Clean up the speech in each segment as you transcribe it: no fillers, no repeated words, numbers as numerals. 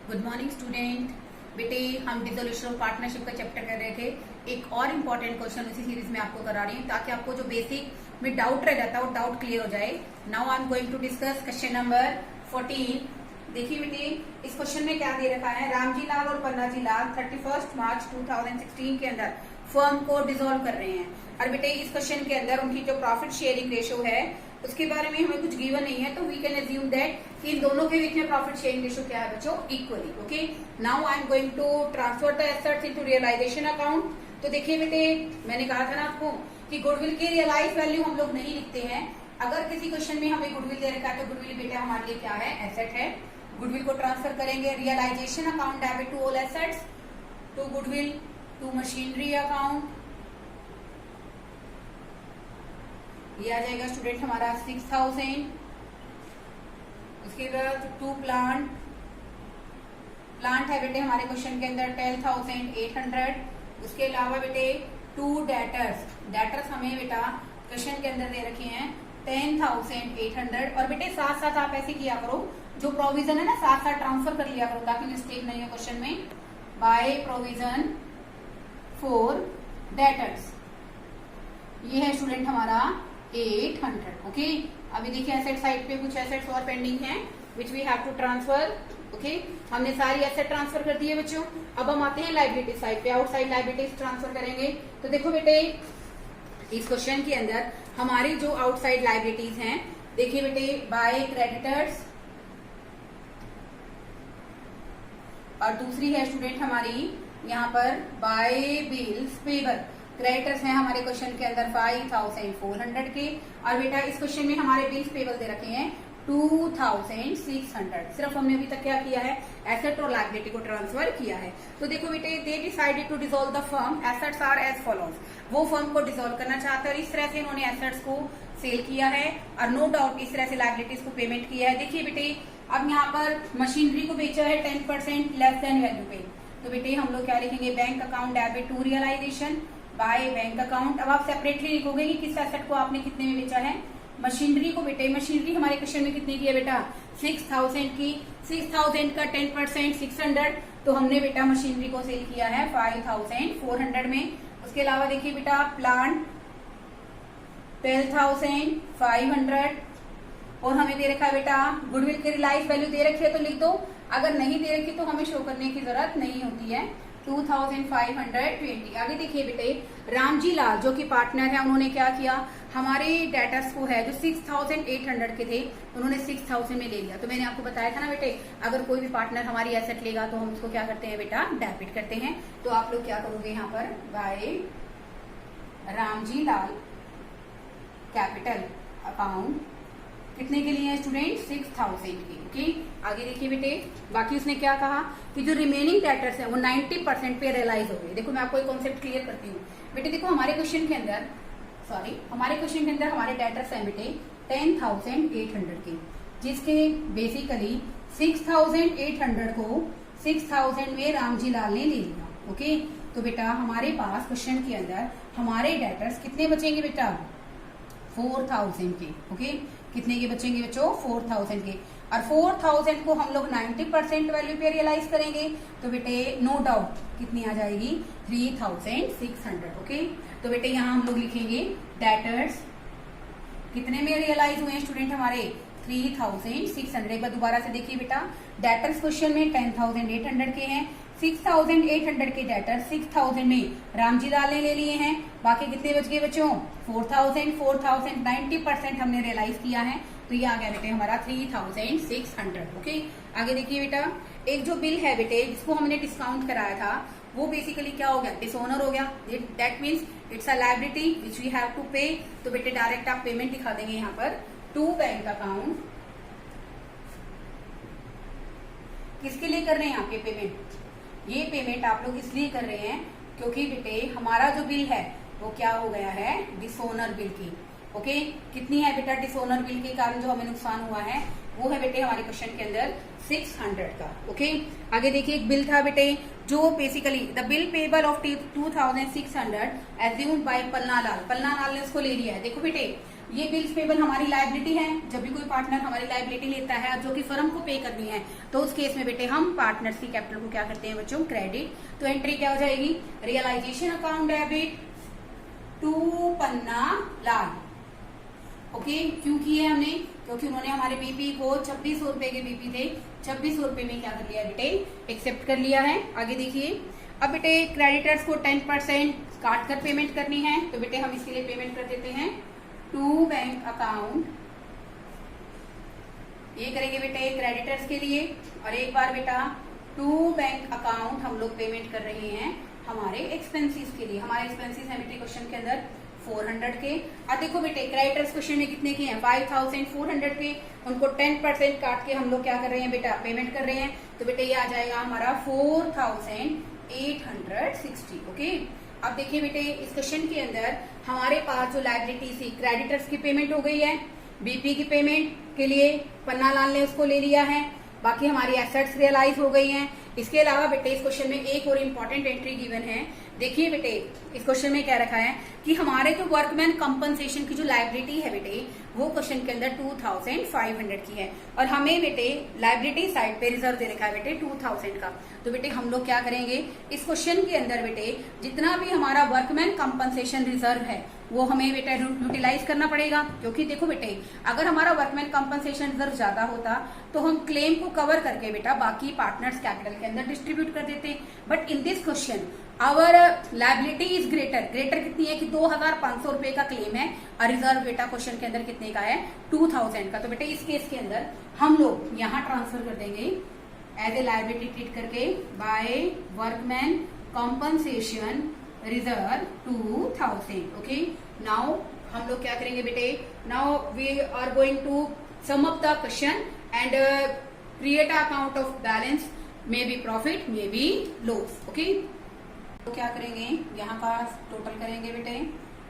Good morning student. बेटे हम dissolution of partnership का चैप्टर कर रहे थे। एक और इम्पोर्टेंट क्वेश्चन इसी सीरीज में आपको करा रही हूँ ताकि आपको जो बेसिक में डाउट रह जाता है वो डाउट क्लियर हो जाए। Now I am going to discuss question number 14। देखिए बेटे इस क्वेश्चन में क्या दे रखा है, रामजी लाल और पन्ना जी लाल 31 मार्च 2016 के अंदर फर्म को डिसॉल्व कर रहे हैं। और बेटे इस क्वेश्चन के अंदर उनकी जो प्रॉफिट शेयरिंग रेशियो है उसके बारे में हमें कुछ गिवन नहीं है, तो वी कैन एज्यूम दैट कि इन दोनों के बीच में प्रॉफिट शेयरिंग रेशियो क्या है बच्चों, equally. Okay, now I am going to transfer the assets into realisation account. तो देखिए बेटे मैंने कहा था ना आपको कि गुडविल की रियलाइज वैल्यू हम लोग नहीं लिखते हैं। अगर किसी क्वेश्चन में हमें गुडविल दे रखा है तो गुडविल बेटा हमारे लिए क्या है, एसेट है। गुडविल को ट्रांसफर करेंगे realisation account debit to all assets, to goodwill, to machinery account. ये आ जाएगा स्टूडेंट हमारा 6000। उसके बाद टू प्लांट है बेटे हमारे क्वेश्चन के अंदर 10,800। उसके अलावा बेटे टू डेटर्स हमें बेटा क्वेश्चन के अंदर दे रखे हैं 10,800। और बेटे साथ साथ आप ऐसे किया करो, जो प्रोविजन है ना साथ साथ ट्रांसफर कर लिया करो ताकि मिस्टेक नहीं हो क्वेश्चन में। बाय प्रोविजन फॉर डेटर्स ये है स्टूडेंट हमारा 800। ओके, अभी देखिए एसेट साइड पे कुछ एसेट्स और पेंडिंग हैं which we have to transfer. Okay, हमने सारी एसेट ट्रांसफर कर दी है बच्चों। अब हम आते हैं लाइबिलिटी साइड पे, आउटसाइड लाइबिलिटीज ट्रांसफर करेंगे। तो देखो बेटे इस क्वेश्चन के अंदर हमारी जो आउटसाइड लाइबिलिटीज हैं, देखिए बेटे बाय क्रेडिटर्स और दूसरी है स्टूडेंट हमारी यहाँ पर बाय बिल्स पेबल। क्रेडिटर्स हैं हमारे क्वेश्चन के अंदर 5,400 के, और बेटा इस क्वेश्चन में हमारे बिल्स पेबल दे रखे हैं 2,600। सिर्फ हमने अभी तक क्या किया है, एसेट और लायबिलिटी को ट्रांसफर किया है। तो देखो बेटे they decided to dissolve the firm, assets are as follows. वो फर्म को डिसॉल्व करना चाहते हैं और इस तरह से इन्होंने एसेट्स को सेल किया है और नो डाउट इस तरह से लायबिलिटीज को पेमेंट किया है। देखिए बेटे अब यहाँ पर मशीनरी को बेचा है 10% लेस देन वैल्यू पे, तो बेटे हम लोग क्या लिखेंगे, bank account debit to realisation by bank account. अब आप सेपरेटली लिखोगे कि किस एसेट को आपने कितने में बेचा है, मशीनरी को। बेटे मशीनरी हमारे क्वेश्चन में कितने की है बेटा, 6,000 की। 6,000 का 10% 600, तो हमने बेटा मशीनरी को सेल किया है 5,400 में। उसके अलावा देखिए बेटा प्लांट 12,500 और हमें दे रखा है बेटा गुडविल की रियलाइज वैल्यू दे रखी है तो लिख दो, अगर नहीं दे रखी तो हमें शो करने की जरूरत नहीं होती है, 2,520। आगे देखिए बेटे रामजी लाल जो कि पार्टनर है उन्होंने क्या किया, हमारे डेटर्स को है जो 6,800 के थे उन्होंने 6,000 में ले लिया। तो मैंने आपको बताया था ना बेटे अगर कोई भी पार्टनर हमारी एसेट लेगा तो हम उसको क्या करते हैं बेटा, डेबिट करते हैं। तो आप लोग क्या करोगे यहाँ पर, bye Ramji Lal capital account कितने के लिए स्टूडेंट, 6,000 के। ओके, आगे देखिए बेटे बाकी उसने क्या कहा कि जो रिमेनिंग डेटर्स है वो 90% पे रियलाइज हो गए। देखो मैं आपको एक कॉन्सेप्ट क्लियर करती हूँ बेटे। देखो हमारे क्वेश्चन के अंदर हमारे डेटर्स हैं बेटे 10,800 के, जिसके बेसिकली 6,800 को 6,000 में रामजी लाल ने ले लिया। ओके, तो बेटा हमारे पास क्वेश्चन के अंदर हमारे डेटर्स कितने बचेंगे बेटा, 4,000 के। ओके, कितने के बचेंगे बच्चों, 4,000 के। और 4,000 को हम लोग 90% वैल्यू पे रियलाइज करेंगे तो बेटे नो डाउट कितनी आ जाएगी, 3,600। ओके, तो बेटे यहाँ हम लोग लिखेंगे डेटर्स कितने में रियलाइज हुए स्टूडेंट हमारे, 3,600। एक बार दोबारा से देखिए बेटा डेटर्स क्वेश्चन में 10,800 के हैं, 6,800 के डेटर 6,000 में रामजी लाल ने ले लिए हैं, बाकी कितने बच गए बच्चों, 4,000 90% हमने रियलाइज किया है, तो ये आ गया बेटे हमारा 3,600। ओके, आगे देखिए बेटा एक जो बिल है बेटे जिसको हमने डिस्काउंट कराया था वो बेसिकली क्या हो गया, डिसऑनर हो गया। That means it's a liability which we have to pay. तो बेटे डायरेक्ट आप पेमेंट दिखा देंगे यहाँ पर टू बैंक अकाउंट। किसके लिए कर रहे हैं यहाँ पे पेमेंट, ये पेमेंट आप लोग इसलिए कर रहे हैं क्योंकि बेटे हमारा जो बिल है वो क्या हो गया है, डिसऑनर बिल की। ओके, कितनी है बेटा डिसऑनर बिल के कारण जो हमें नुकसान हुआ है वो है बेटे हमारे क्वेश्चन के अंदर 600 का। ओके, आगे देखिए एक बिल था बेटे जो basically the bill payable of 2,600 assumed by Panna Lal ने उसको ले लिया है। देखो बेटे ये बिल्स पेबल हमारी लायबिलिटी है। जब भी कोई पार्टनर हमारी लायबिलिटी लेता है जो कि फर्म को पे करनी है, तो उस केस में बेटे हम पार्टनर्स की कैपिटल को क्या करते हैं बच्चों, क्रेडिट। तो एंट्री क्या हो जाएगी, realisation account debit to Panna Lal. Okay, क्यों किए हमने, क्योंकि उन्होंने हमारे बीपी को 2600 रुपए के बीपी थे, 2600 रुपए में क्या कर लिया बेटे, एक्सेप्ट कर लिया है। आगे देखिए, अब बेटे क्रेडिटर्स को 10% काट कर पेमेंट करनी है, तो बेटे हम इसके लिए पेमेंट कर देते हैं टू बैंक अकाउंट। ये करेंगे बेटे क्रेडिटर्स के लिए, और एक बार बेटा टू बैंक अकाउंट हम लोग पेमेंट कर रहे हैं हमारे एक्सपेंसेस के लिए। हमारे एक्सपेंसेस है बेटे क्वेश्चन के अंदर 400 के। अब देखो बेटे क्रेडिटर्स क्वेश्चन में कितने के हैं, 5400 के, उनको 10% काट के हम लोग क्या कर रहे हैं बेटा, पेमेंट कर रहे हैं। तो बेटे ये आ जाएगा हमारा 4860। ओके, अब देखिए बेटे इस क्वेश्चन के अंदर हमारे पास जो लायबिलिटी थी, क्रेडिटर्स की पेमेंट हो गई है, बीपी की पेमेंट के लिए पन्ना लाल ने उसको ले लिया है, बाकी हमारी एसेट्स रियलाइज हो गई हैं। इसके अलावा बेटे इस क्वेश्चन में एक और इम्पॉर्टेंट एंट्री गिवन है। देखिए बेटे इस क्वेश्चन में क्या रखा है कि हमारे जो वर्कमैन कंपनसेशन की जो लायबिलिटी है बेटे, वो क्वेश्चन के अंदर 2500 की है, और हमें बेटे लायबिलिटी साइड पे रिजर्व दे रखा है बेटे 2000 का। तो बेटे हम लोग क्या करेंगे, इस क्वेश्चन के अंदर बेटे जितना भी हमारा वर्कमैन कंपनसेशन रिजर्व है वो हमें बेटा यूटिलाइज करना पड़ेगा। क्योंकि देखो बेटे अगर हमारा वर्कमैन कंपनसेशन रिजर्व ज्यादा होता तो हम क्लेम को कवर करके बेटा बाकी पार्टनर्स कैपिटल के अंदर डिस्ट्रीब्यूट कर देते। But in this question our liability is greater कितनी है कि 2500 रुपए का क्लेम है, और रिजर्व बेटा क्वेश्चन के अंदर कितने का है, 2000 का। तो बेटे इस केस के अंदर हम लोग यहाँ ट्रांसफर कर देंगे एज ए लायबिलिटी ट्रीट करके by workman compensation reserve 2000। Okay, now हम लोग क्या करेंगे बेटे, now we are going to sum up the question and create account of balance, maybe profit maybe loss. Okay, तो क्या करेंगे, यहाँ का टोटल करेंगे बेटे,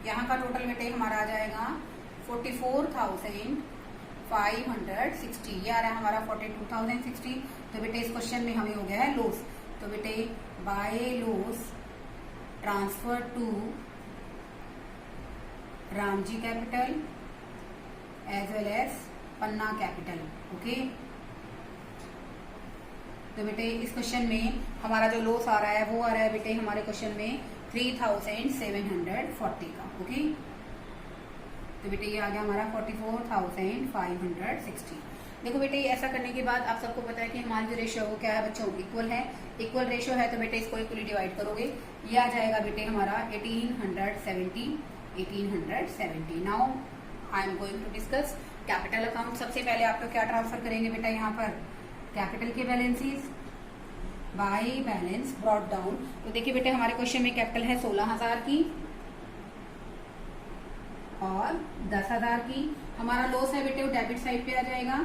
यहाँ का टोटल बेटे हमारा आ जाएगा 44,560, ये आ रहा है हमारा 42,060। तो बेटे इस क्वेश्चन में हमें हो गया है लॉस। तो बेटे by loss transfer to Ramji capital as well as Panna capital. Okay, तो बेटे इस क्वेश्चन में हमारा जो लॉस आ रहा है वो आ रहा है बेटे हमारे क्वेश्चन में 3740 का। ओके, तो बेटे ये आ गया हमारा 44,560। देखो बेटे ऐसा करने के बाद आप सबको पता है कि हमारी जो रेशियो है वो क्या है बच्चों, इक्वल है। इक्वल रेशियो है तो बेटे इसको इक्वली डिवाइड करोगे, ये आ जाएगा बेटे हमारा 1870। Now I am going to discuss capital account. सबसे पहले आप लोग क्या ट्रांसफर करेंगे बेटा, यहाँ पर कैपिटल के balances by balance brought down. तो देखिए बेटे हमारे क्वेश्चन में कैपिटल है 16,000 की और 10,000 की। हमारा लॉस है बेटे वो डेबिट साइड पे आ जाएगा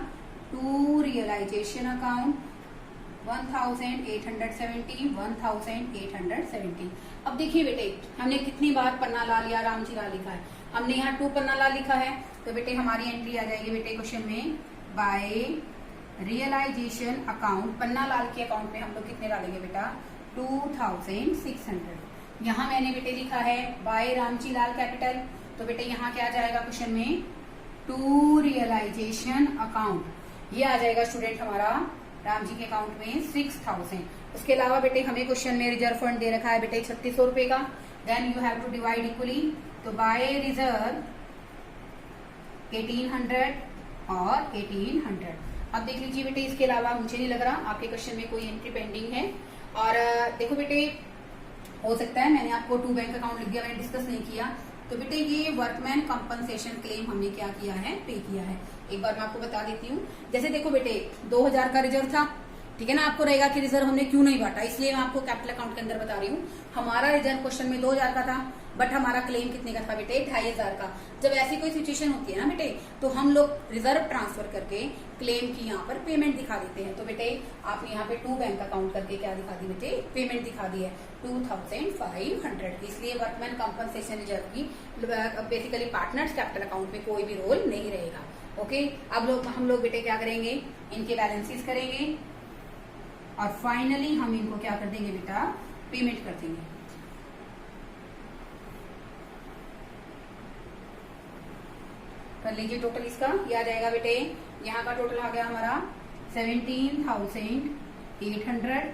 टू रियलाइजेशन अकाउंट 1870। अब देखिए बेटे हमने कितनी बार पन्ना लाल या रामजी लाल लिखा है, हमने यहाँ 2 पन्ना लाल लिखा है। तो बेटे हमारी एंट्री आ जाएगी बेटे क्वेश्चन में bye realisation account, Panna Lal के अकाउंट में हम लोग कितने डालेंगे बेटा 2600। यहाँ मैंने बेटे लिखा है बाय रामजी लाल कैपिटल, तो बेटे यहाँ क्या आ जाएगा क्वेश्चन में टू रियलाइजेशन अकाउंट, ये आ जाएगा स्टूडेंट हमारा रामजी के अकाउंट में 6000। उसके अलावा बेटे हमें क्वेश्चन में रिजर्व फंड दे रखा है बेटे 3600 रुपए का, then you have to divide equally. तो बाय रिजर्व 1800 और 1800। अब देख लीजिए बेटे इसके अलावा मुझे नहीं लग रहा आपके क्वेश्चन में कोई एंट्री पेंडिंग है। और देखो बेटे हो सकता है मैंने आपको 2 बैंक अकाउंट लिख दिया, मैंने डिस्कस नहीं किया। तो बेटे ये वर्कमैन कंपनसेशन क्लेम हमने क्या किया है, पे किया है। एक बार मैं आपको बता देती हूँ, जैसे देखो बेटे 2000 का रिजर्व था, ठीक है ना, आपको रहेगा कि रिजर्व हमने क्यों नहीं बांटा, इसलिए मैं आपको कैपिटल अकाउंट के अंदर बता रही हूँ। हमारा रिजर्व क्वेश्चन में 2000 का था, बट हमारा क्लेम कितने का था बेटे 2500 का। जब ऐसी कोई सिचुएशन होती है ना बेटे, तो हम लोग रिजर्व ट्रांसफर करके क्लेम की यहाँ पर पेमेंट दिखा देते हैं। तो बेटे आपने यहाँ पे 2 बैंक अकाउंट करके क्या दिखा दी बेटे, पेमेंट दिखा दी है 2500 की। इसलिए वर्कमैन कंपनसेशन रिजर्व की बेसिकली पार्टनर्स कैपिटल अकाउंट में कोई भी रोल नहीं रहेगा। ओके, अब हम लोग बेटे क्या करेंगे, इनके बैलेंसेस करेंगे और फाइनली हम इनको क्या कर देंगे बेटा, पेमेंट कर देंगे। कर लीजिए टोटल इसका। ये आ जाएगा बेटे, यहाँ का टोटल आ गया हमारा 17,800।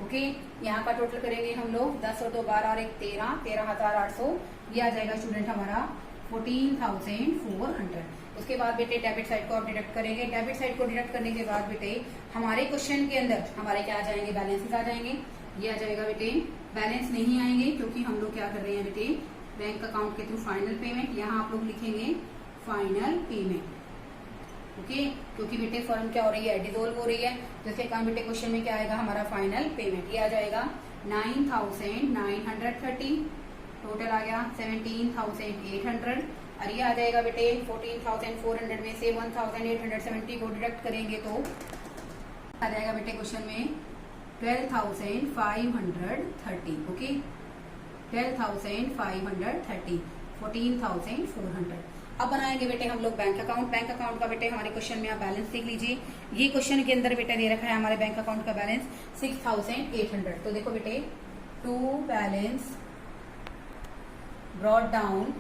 ओके, यहाँ का टोटल करेंगे हम लोग 10 और 2 12 और 1 13, 13,800। ये आ जाएगा स्टूडेंट हमारा 14,400। उसके बाद बेटे डेबिट साइड को आप डिडक्ट करेंगे। डेबिट साइड को डिडक्ट करने के बाद बेटे हमारे क्वेश्चन के अंदर हमारे क्या आ जाएंगे, बैलेंसेस आ जाएंगे। ये आ जाएगा बेटे, बैलेंस नहीं आएंगे क्योंकि हम लोग क्या कर रहे हैं बेटे, बैंक अकाउंट के थ्रू फाइनल पेमेंट। यहाँ आप लोग लिखेंगे फाइनल पेमेंट। ओके, क्योंकि बेटे फर्म क्या हो रही है, डिसोल्व हो रही है, जिसके कारण बेटे क्वेश्चन में क्या आएगा हमारा फाइनल पेमेंट। ये आ जाएगा 9,930। टोटल आ गया 17,800। और ये आ जाएगा बेटे 14,400 में से 1,870 को डिडक्ट करेंगे तो आ जाएगा बेटे क्वेश्चन में 12,530। ओके, 12,530, 14,400। अब बनाएंगे बेटे हम लोग बैंक अकाउंट। बैंक अकाउंट का बेटे हमारे क्वेश्चन में आप बैलेंस देख लीजिए। ये क्वेश्चन के अंदर बेटा दे रखा है हमारे बैंक अकाउंट का बैलेंस 6,800। तो देखो बेटे, टू बैलेंस ब्रॉट डाउन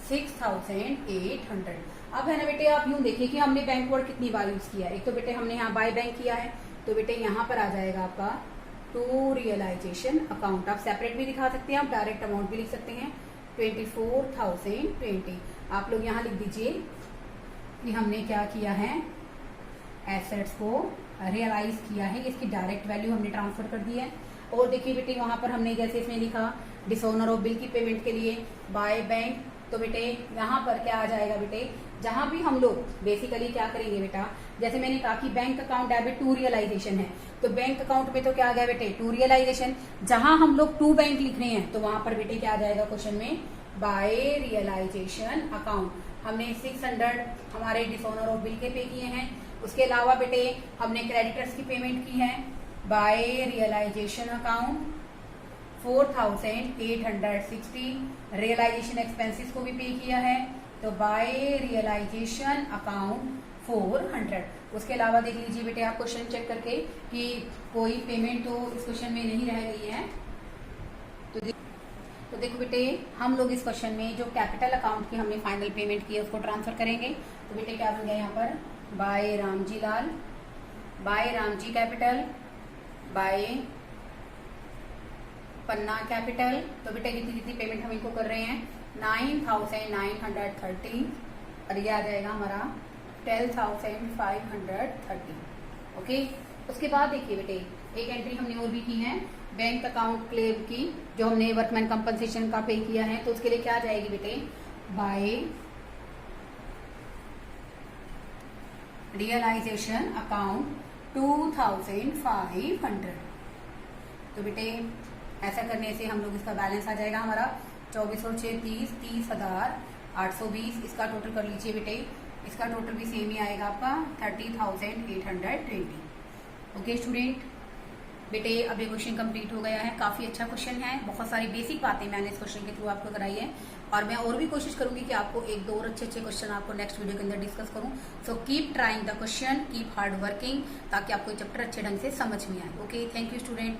6,800। अब है ना बेटे, आप यूं देखिए कि हमने बैंक वर्ड कितनी बार यूज किया है। एक तो बेटे हमने यहाँ बाय बैंक किया है, तो बेटे यहाँ पर आ जाएगा आपका टू रियलाइजेशन अकाउंट। आप सेपरेट भी दिखा सकते हैं, आप डायरेक्ट अमाउंट भी लिख सकते हैं। 24,020 आप लोग यहाँ लिख दीजिए कि हमने क्या किया है, एसेट्स को रियलाइज किया है, इसकी डायरेक्ट वैल्यू हमने ट्रांसफर कर दी है। और देखिए बेटे वहां पर हमने जैसे इसमें लिखा डिसओनर ऑफ बिल की पेमेंट के लिए बाय बैंक, तो बेटे यहाँ पर क्या आ जाएगा बेटे, जहां भी हम लोग बेसिकली क्या करेंगे बेटा, जैसे मैंने कहा कि bank account debit to realisation है, तो बैंक अकाउंट में तो क्या आ गया बेटे, टू रियलाइजेशन। जहां हम लोग टू बैंक लिख रहे हैं तो वहां पर बेटे क्या आ जाएगा क्वेश्चन में, बाय रियलाइजेशन अकाउंट। हमने 600 हमारे डिसओनर ऑफ बिल के पे किए हैं। उसके अलावा बेटे हमने क्रेडिटर्स की पेमेंट की है by realisation account 4,860। Realisation expenses को भी पे किया है, तो बाय रियलाइजेशन अकाउंट 400। उसके अलावा देख लीजिए बेटे आप क्वेश्चन चेक करके कि कोई पेमेंट तो इस क्वेश्चन में नहीं रह गई है। तो देखो बेटे, हम लोग इस क्वेश्चन में जो कैपिटल अकाउंट की हमने फाइनल पेमेंट की है उसको ट्रांसफर करेंगे। तो बेटे क्या बन गया यहाँ पर, bye Ramji Lal, bye Ramji capital, bye पन्ना कैपिटल। तो बेटे कितनी कितनी पेमेंट हम इनको कर रहे हैं, 9,930। और ये आ जाएगा हमारा 12,530। ओके, उसके बाद देखिए बेटे एक एंट्री हमने और भी की है बैंक अकाउंट क्लेम की, जो हमने वर्कमैन कंपनसेशन का पे किया है। तो उसके लिए क्या आ जाएगी बेटे, बाय रियलाइजेशन अकाउंट 2,500। तो बेटे ऐसा करने से हम लोग इसका बैलेंस आ जाएगा हमारा 24 और 6 30, 30,820। इसका टोटल कर लीजिए बेटे, इसका टोटल भी सेम ही आएगा आपका 30,820। ओके स्टूडेंट, बेटे अब ये क्वेश्चन कंप्लीट हो गया है। काफी अच्छा क्वेश्चन है, बहुत सारी बेसिक बातें मैंने इस क्वेश्चन के थ्रू आपको कराई है। और मैं और भी कोशिश करूंगी कि आपको एक दो और अच्छे क्वेश्चन आपको नेक्स्ट वीडियो के अंदर डिस्कस करूं। So keep trying the question, keep hard working, ताकि आपको चैप्टर अच्छे ढंग से समझ में आए। Okay, thank you student.